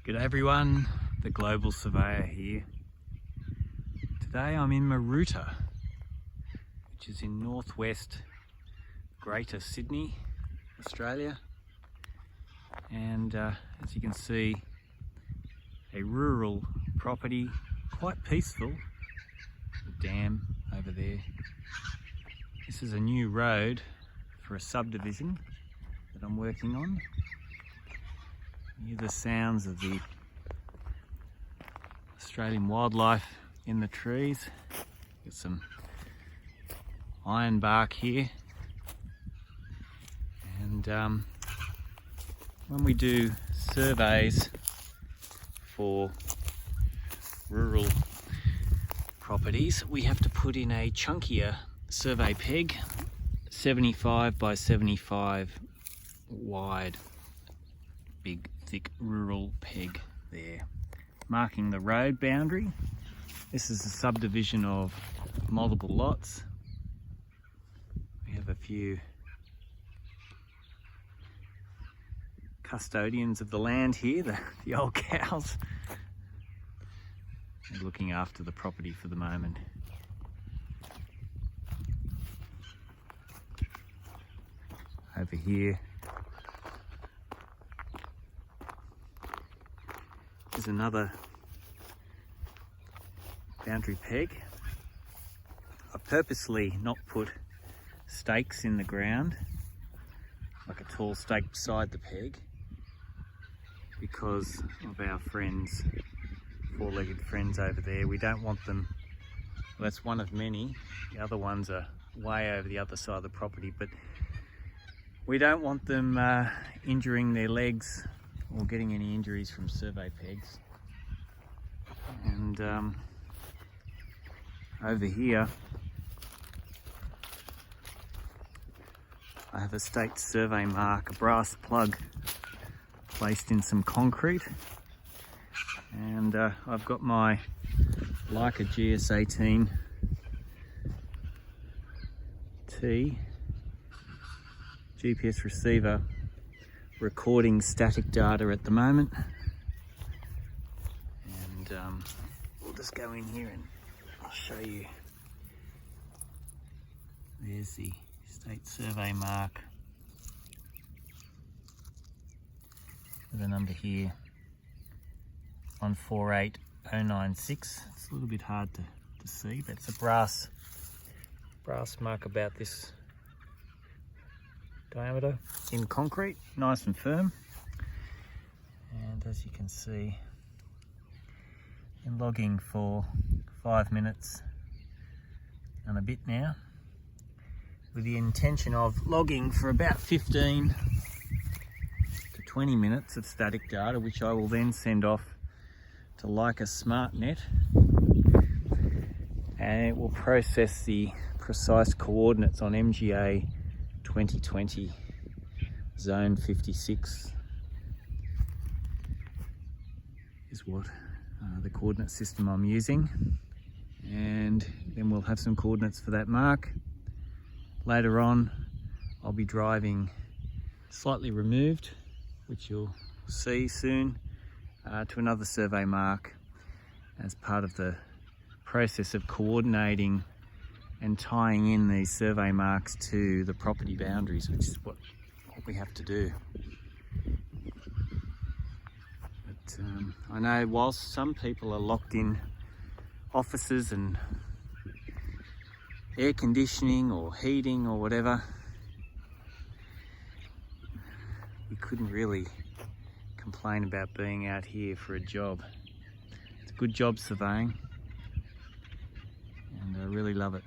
G'day everyone, the Global Surveyor here. Today I'm in Maroota, which is in northwest Greater Sydney, Australia. And as you can see, a rural property, quite peaceful. A dam over there. This is a new road for a subdivision that I'm working on. Hear the sounds of the Australian wildlife in the trees. Got some iron bark here. And when we do surveys for rural properties, we have to put in a chunkier survey peg, 75 by 75 wide. Big thick rural peg there, marking the road boundary. This is a subdivision of multiple lots. We have a few custodians of the land here, the old cows. They're looking after the property for the moment. Over here is another boundary peg. I've purposely not put stakes in the ground, like a tall stake beside the peg, because of our friends, four-legged friends over there. We don't want them, well, that's one of many. The other ones are way over the other side of the property, but we don't want them injuring their legs or getting any injuries from survey pegs. And over here I have a state survey mark, a brass plug placed in some concrete, and I've got my Leica GS18 T GPS receiver recording static data at the moment. And we'll just go in here and I'll show you. There's the state survey mark with a number here, 148096. It's a little bit hard to see, but it's a brass mark about this diameter in concrete, nice and firm. And as you can see, been logging for 5 minutes and a bit now, with the intention of logging for about 15 to 20 minutes of static data, which I will then send off to Leica SmartNet, and it will process the precise coordinates on MGA 2020 zone 56 is what the coordinate system I'm using, and then we'll have some coordinates for that mark. Later on I'll be driving slightly removed, which you'll see soon, to another survey mark as part of the process of coordinating and tying in these survey marks to the property boundaries, which is what we have to do. But I know whilst some people are locked in offices and air conditioning or heating or whatever, we couldn't really complain about being out here for a job. It's a good job surveying, and I really love it.